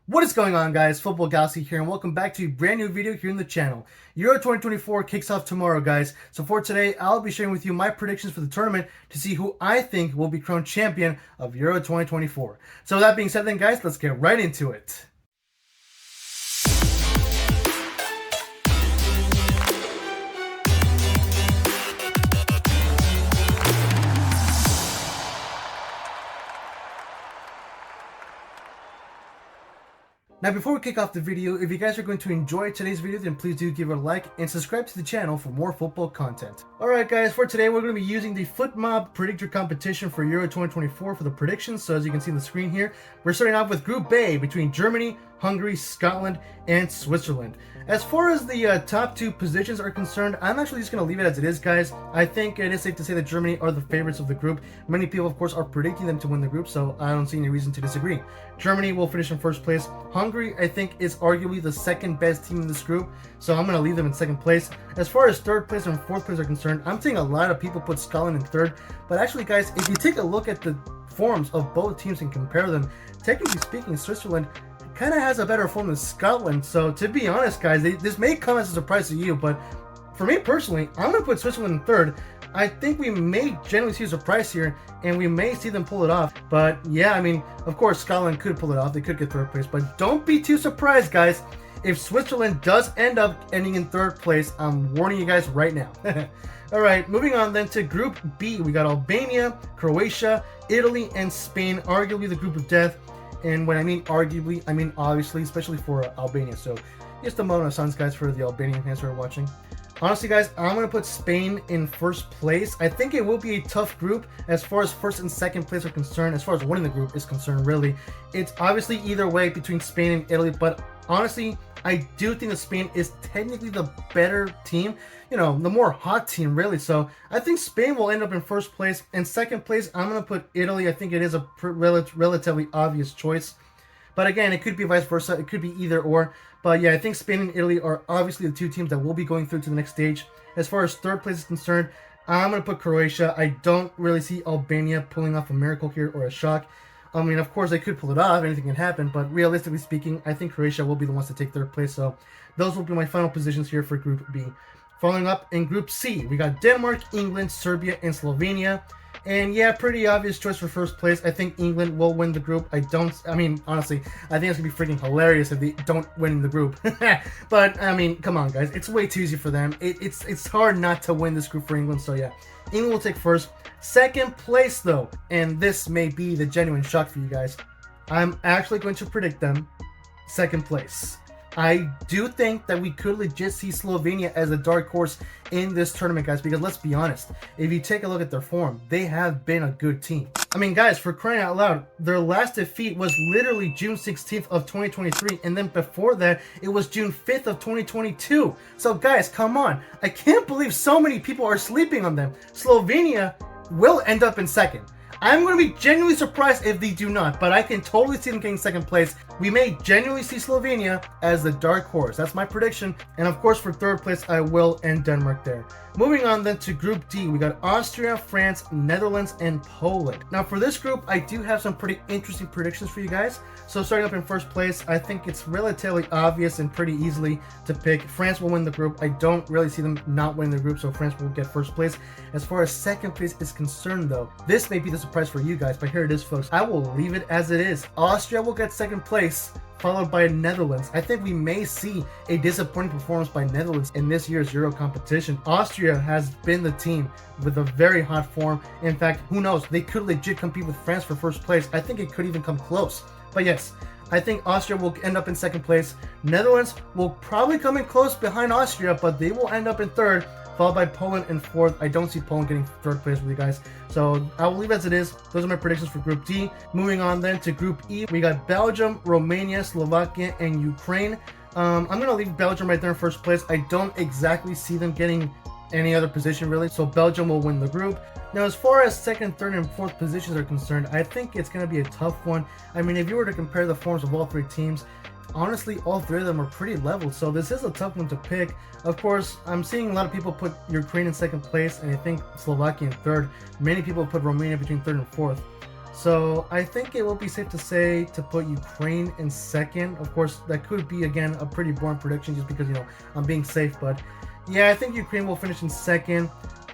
What is going on, guys? Football Galaxy here, and welcome back to a brand new video here in the channel. Euro 2024 kicks off tomorrow, guys. So for today, I'll be sharing with you my predictions for the tournament to see who I think will be crowned champion of Euro 2024. So with that being said then, guys, let's get right into it. Now before we kick off the video, if you guys are going to enjoy today's video, then please do give it a like and subscribe to the channel for more football content. Alright guys, for today we're going to be using the FootMob Predictor competition for Euro 2024 for the predictions. So as you can see on the screen here, we're starting off with Group A between Germany, Hungary, Scotland, and Switzerland. As far as the top two positions are concerned, I'm actually just going to leave it as it is, guys. I think it is safe to say that Germany are the favorites of the group. Many people, of course, are predicting them to win the group, so I don't see any reason to disagree. Germany will finish in first place. Hungary, I think, is arguably the second best team in this group, so I'm going to leave them in second place. As far as third place and fourth place are concerned, I'm seeing a lot of people put Scotland in third, but actually, guys, if you take a look at the forms of both teams and compare them, technically speaking, Switzerland kind of has a better form than Scotland. So to be honest, guys, this may come as a surprise to you, but for me personally, I'm going to put Switzerland in third. I think we may generally see a surprise here, and we may see them pull it off. But yeah, I mean, of course, Scotland could pull it off. They could get third place, but don't be too surprised, guys, if Switzerland does end up ending in third place. I'm warning you guys right now. All right, moving on then to Group B. We got Albania, Croatia, Italy, and Spain, arguably the group of death. And when I mean arguably, I mean obviously, especially for Albania. So just a moment of silence, guys, for the Albanian fans who are watching. Honestly, guys, I'm going to put Spain in first place. I think it will be a tough group as far as first and second place are concerned. As far as winning the group is concerned, really. It's obviously either way between Spain and Italy. But honestly, I do think that Spain is technically the better team. You know, the more hot team, really. So I think Spain will end up in first place. And second place, I'm going to put Italy. I think it is a relatively obvious choice. But again, it could be vice versa. It could be either or. But yeah, I think Spain and Italy are obviously the two teams that will be going through to the next stage. As far as third place is concerned, I'm going to put Croatia. I don't really see Albania pulling off a miracle here or a shock. I mean, of course, they could pull it off. Anything can happen. But realistically speaking, I think Croatia will be the ones to take third place. So those will be my final positions here for Group B. Following up in Group C, we got Denmark, England, Serbia, and Slovenia. And yeah, pretty obvious choice for first place. I think England will win the group. I mean, honestly, I think it's going to be freaking hilarious if they don't win the group. But, I mean, come on, guys. It's way too easy for them. It's hard not to win this group for England. So yeah, England will take first. Second place, though, and this may be the genuine shock for you guys, I'm actually going to predict them second place. I do think that we could legit see Slovenia as a dark horse in this tournament, guys, because let's be honest, if you take a look at their form, they have been a good team. I mean, guys, for crying out loud, their last defeat was literally June 16th of 2023, and then before that, it was June 5th of 2022. So, guys, come on. I can't believe so many people are sleeping on them. Slovenia will end up in second. I'm going to be genuinely surprised if they do not, but I can totally see them getting second place. We may genuinely see Slovenia as the dark horse. That's my prediction. And of course, for third place, I will end Denmark there. Moving on then to Group D, we got Austria, France, Netherlands, and Poland. Now for this group, I do have some pretty interesting predictions for you guys. So starting up in first place, I think it's relatively obvious and pretty easily to pick. France will win the group. I don't really see them not winning the group, so France will get first place. As far as second place is concerned, though, this may be the surprise for you guys, but here it is, folks. I will leave it as it is. Austria will get second place, followed by Netherlands. I think we may see a disappointing performance by Netherlands in this year's Euro competition. Austria has been the team with a very hot form. In fact, who knows? They could legit compete with France for first place. I think it could even come close. But yes, I think Austria will end up in second place. Netherlands will probably come in close behind Austria, but they will end up in third, followed by Poland in fourth. I don't see Poland getting third place with you guys. So I will leave it as it is. Those are my predictions for Group D. Moving on then to Group E, we got Belgium, Romania, Slovakia, and Ukraine. I'm going to leave Belgium right there in first place. I don't exactly see them getting any other position, really. So Belgium will win the group. Now, as far as second, third, and fourth positions are concerned, I think it's going to be a tough one. I mean, if you were to compare the forms of all three teams, honestly, all three of them are pretty level, so this is a tough one to pick. Of course, I'm seeing a lot of people put Ukraine in second place, and I think Slovakia in third. Many people put Romania between third and fourth. So I think it will be safe to say to put Ukraine in second. Of course, that could be, again, a pretty boring prediction just because, I'm being safe. But yeah, I think Ukraine will finish in second.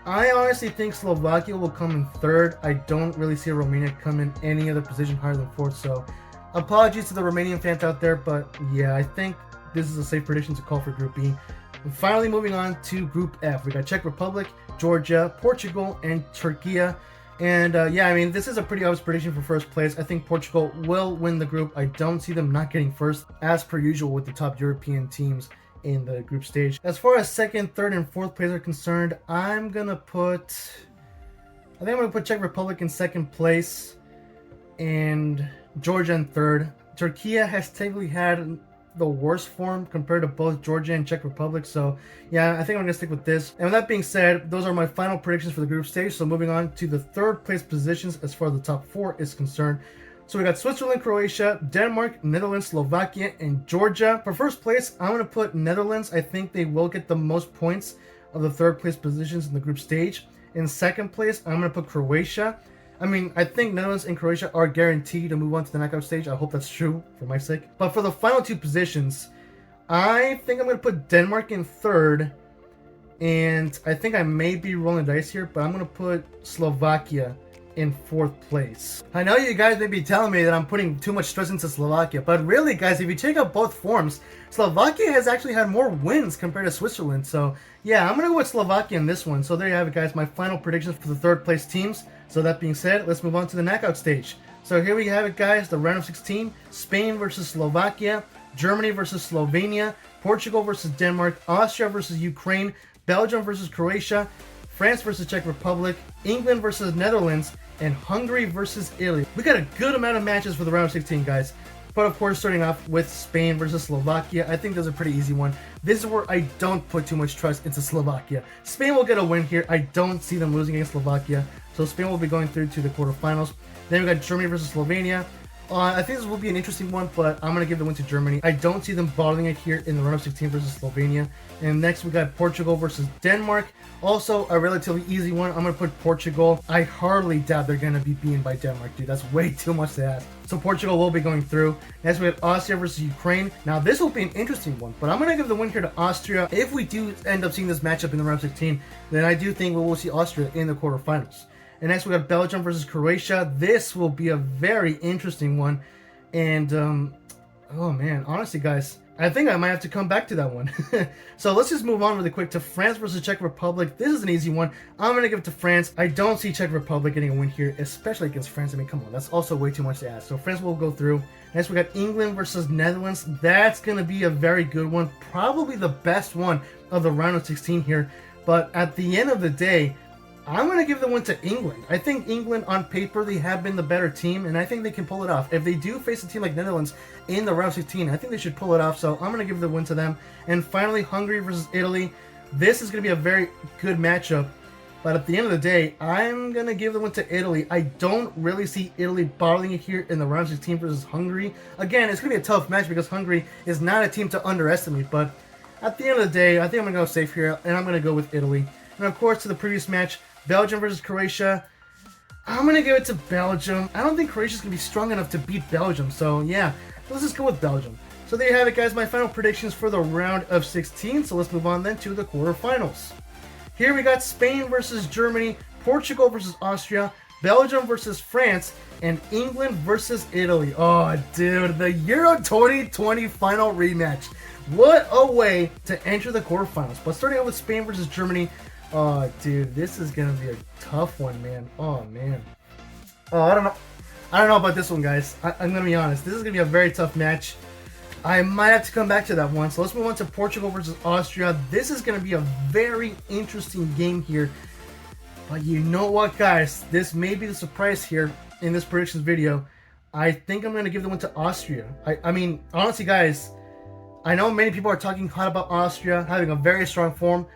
I honestly think Slovakia will come in third. I don't really see Romania come in any other position higher than fourth. So apologies to the Romanian fans out there. But yeah, I think this is a safe prediction to call for Group B. And finally, moving on to Group F. We got Czech Republic, Georgia, Portugal, and Turkey. And yeah, I mean, this is a pretty obvious prediction for first place. I think Portugal will win the group. I don't see them not getting first, as per usual with the top European teams in the group stage. As far as second, third, and fourth place are concerned, I think I'm gonna put Czech Republic in second place and Georgia in third. Turkey has technically had the worst form compared to both Georgia and Czech Republic, so yeah, I think I'm gonna stick with this. And with that being said, those are my final predictions for the group stage. So moving on to the third place positions as far as the top four is concerned. So we got Switzerland, Croatia, Denmark, Netherlands, Slovakia, and Georgia. For first place, I'm gonna put Netherlands. I think they will get the most points of the third place positions in the group stage. In second place, I'm gonna put Croatia. I think Netherlands and Croatia are guaranteed to move on to the knockout stage. I hope that's true for my sake. But for the final two positions, I think I'm going to put Denmark in third. And I think I may be rolling dice here, but I'm going to put Slovakia in fourth place. I know you guys may be telling me that I'm putting too much stress into Slovakia, but really, guys, if you check out both forms, Slovakia has actually had more wins compared to Switzerland. So yeah, I'm going to go with Slovakia in this one. So there you have it, guys, my final predictions for the third place teams. So that being said, let's move on to the knockout stage. So here we have it, guys, the round of 16, Spain versus Slovakia, Germany versus Slovenia, Portugal versus Denmark, Austria versus Ukraine, Belgium versus Croatia, France versus Czech Republic, England versus Netherlands, and Hungary versus Italy. We got a good amount of matches for the round of 16, guys. But of course, starting off with Spain versus Slovakia, I think that's a pretty easy one. This is where I don't put too much trust into Slovakia. Spain will get a win here. I don't see them losing against Slovakia. So Spain will be going through to the quarterfinals. Then we got Germany versus Slovenia. I think this will be an interesting one, but I'm going to give the win to Germany. I don't see them bottling it here in the round of 16 versus Slovenia. And next we got Portugal versus Denmark. Also a relatively easy one. I'm going to put Portugal. I hardly doubt they're going to be beaten by Denmark, dude. That's way too much to ask. So Portugal will be going through. Next we have Austria versus Ukraine. Now this will be an interesting one, but I'm going to give the win here to Austria. If we do end up seeing this matchup in the round of 16, then I do think we will see Austria in the quarterfinals. And next we got Belgium versus Croatia. This will be a very interesting one. And, oh man, honestly, guys, I think I might have to come back to that one. So let's just move on really quick to France versus Czech Republic. This is an easy one. I'm going to give it to France. I don't see Czech Republic getting a win here, especially against France. I mean, come on, that's also way too much to ask. So France will go through. Next, we got England versus Netherlands. That's going to be a very good one. Probably the best one of the round of 16 here. But at the end of the day, I'm going to give the win to England. I think England, on paper, they have been the better team, and I think they can pull it off. If they do face a team like Netherlands in the round of 16, I think they should pull it off, so I'm going to give the win to them. And finally, Hungary versus Italy. This is going to be a very good matchup, but at the end of the day, I'm going to give the win to Italy. I don't really see Italy bottling it here in the round of 16 versus Hungary. Again, it's going to be a tough match because Hungary is not a team to underestimate, but at the end of the day, I think I'm going to go safe here, and I'm going to go with Italy. And of course, to the previous match, Belgium versus Croatia. I'm going to give it to Belgium. I don't think Croatia's going to be strong enough to beat Belgium. So, yeah, let's just go with Belgium. So there you have it, guys. My final predictions for the round of 16. So let's move on then to the quarterfinals. Here we got Spain versus Germany, Portugal versus Austria, Belgium versus France, and England versus Italy. Oh, dude, the Euro 2020 final rematch. What a way to enter the quarterfinals. But starting out with Spain versus Germany, oh, dude, this is gonna be a tough one, man. Oh, man. Oh, I don't know about this one, guys. I'm gonna be honest. This is gonna be a very tough match. I might have to come back to that one. So let's move on to Portugal versus Austria. This is gonna be a very interesting game here. But you know what, guys? This may be the surprise here in this predictions video. I think I'm gonna give the one to Austria. I mean, honestly, guys, I know many people are talking hot about Austria having a very strong form.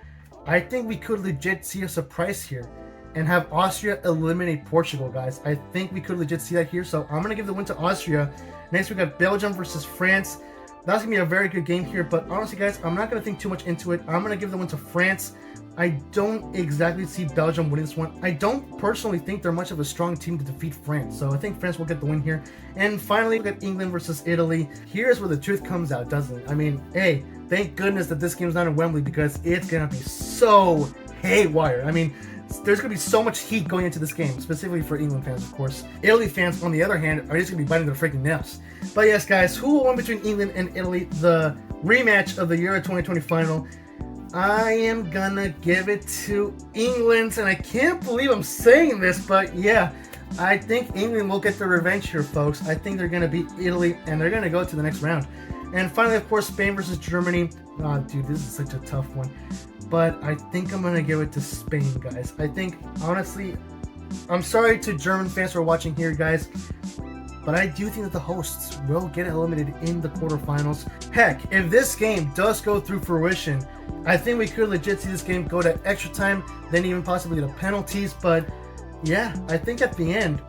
I think we could legit see a surprise here and have Austria eliminate Portugal, guys. I think we could legit see that here, so I'm going to give the win to Austria. Next, we got Belgium versus France. That's going to be a very good game here. But honestly, guys, I'm not going to think too much into it. I'm going to give the win to France. I don't exactly see Belgium winning this one. I don't personally think they're much of a strong team to defeat France. So I think France will get the win here. And finally, we got England versus Italy. Here's where the truth comes out, doesn't it? I mean, hey, thank goodness that this game's not in Wembley because it's going to be so haywire. I mean, there's going to be so much heat going into this game, specifically for England fans, of course. Italy fans, on the other hand, are just going to be biting their freaking nips. But yes, guys, who will win between England and Italy? The rematch of the Euro 2020 final. I am gonna give it to England, and I can't believe I'm saying this, but yeah, I think England will get their revenge here, folks. I think they're gonna beat Italy, and they're gonna go to the next round. And finally, of course, Spain versus Germany. Oh, dude, this is such a tough one. But I think I'm gonna give it to Spain, guys. I think, honestly, I'm sorry to German fans who are watching here, guys, but I do think that the hosts will get eliminated in the quarterfinals. Heck, if this game does go through fruition, I think we could legit see this game go to extra time, then even possibly to penalties. But yeah, I think at the end,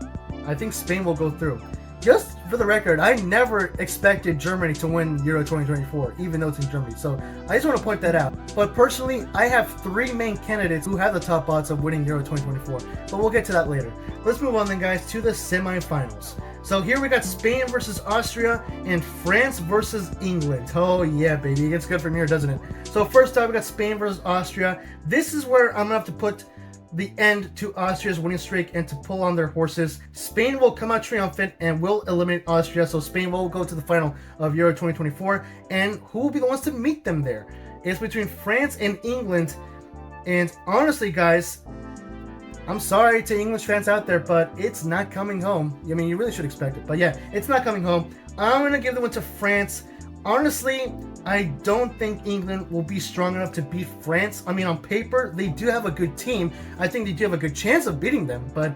I think Spain will go through. Just for the record, I never expected Germany to win Euro 2024, even though it's in Germany. So I just want to point that out. But personally, I have three main candidates who have the top odds of winning Euro 2024. But we'll get to that later. Let's move on then, guys, to the semifinals. So here we got Spain versus Austria and France versus England. Oh yeah, baby. It gets good from here, doesn't it? So first up, we got Spain versus Austria. This is where I'm going to have to put the end to Austria's winning streak and to pull on their horses. Spain will come out triumphant and will eliminate Austria. So Spain will go to the final of Euro 2024. And who will be the ones to meet them there? It's between France and England. And honestly, guys, I'm sorry to English fans out there, but it's not coming home. I mean, you really should expect it. But yeah, it's not coming home. I'm going to give the one to France. Honestly, I don't think England will be strong enough to beat France. I mean, on paper, they do have a good team. I think they do have a good chance of beating them. But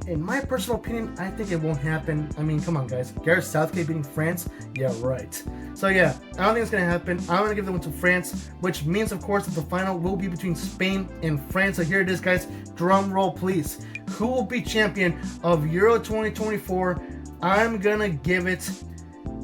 in my personal opinion, I think it won't happen. I mean, come on, guys. Gareth Southgate beating France? Yeah, right. So yeah, I don't think it's going to happen. I'm going to give the one to France, which means, of course, that the final will be between Spain and France. So here it is, guys. Drum roll, please. Who will be champion of Euro 2024? I'm going to give it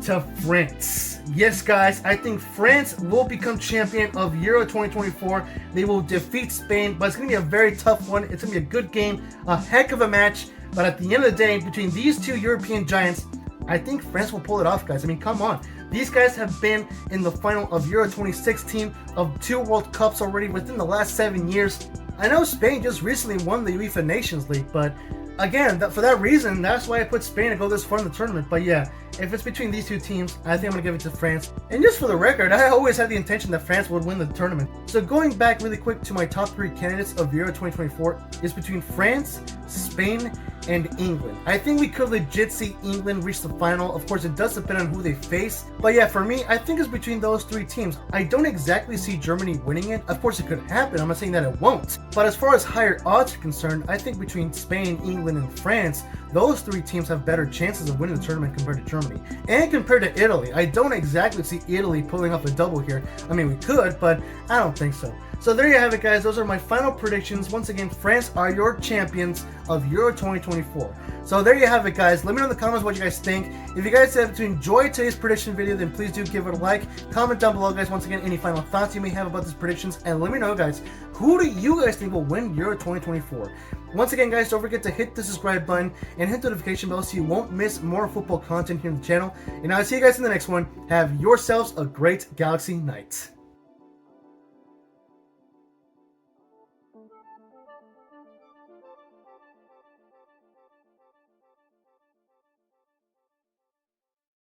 to France. Yes, guys, I think France will become champion of Euro 2024. They will defeat Spain, but it's going to be a very tough one. It's going to be a good game, a heck of a match. But at the end of the day, between these two European giants, I think France will pull it off, guys. I mean, come on. These guys have been in the final of Euro 2016, of 2 World Cups already within the last 7 years. I know Spain just recently won the UEFA Nations League, but again, for that reason, that's why I put Spain to go this far in the tournament. But yeah, if it's between these two teams, I think I'm going to give it to France. And just for the record, I always had the intention that France would win the tournament. So going back really quick to my top 3 candidates of Euro 2024 is between France, Spain, and England. I think we could legit see England reach the final. Of course, it does depend on who they face. But yeah, for me, I think it's between those 3 teams. I don't exactly see Germany winning it. Of course, it could happen. I'm not saying that it won't. But as far as higher odds are concerned, I think between Spain, England, and France, those 3 teams have better chances of winning the tournament compared to Germany. And compared to Italy, I don't exactly see Italy pulling off a double here. I mean, we could, but I don't think so. So there you have it, guys. Those are my final predictions. Once again, France are your champions of Euro 2024. So there you have it, guys. Let me know in the comments what you guys think. If you guys have enjoyed today's prediction video, then please do give it a like. Comment down below, guys, once again, any final thoughts you may have about these predictions. And let me know, guys, who do you guys think will win Euro 2024? Once again, guys, don't forget to hit the subscribe button and hit the notification bell so you won't miss more football content here on the channel. And I'll see you guys in the next one. Have yourselves a great Galaxy night.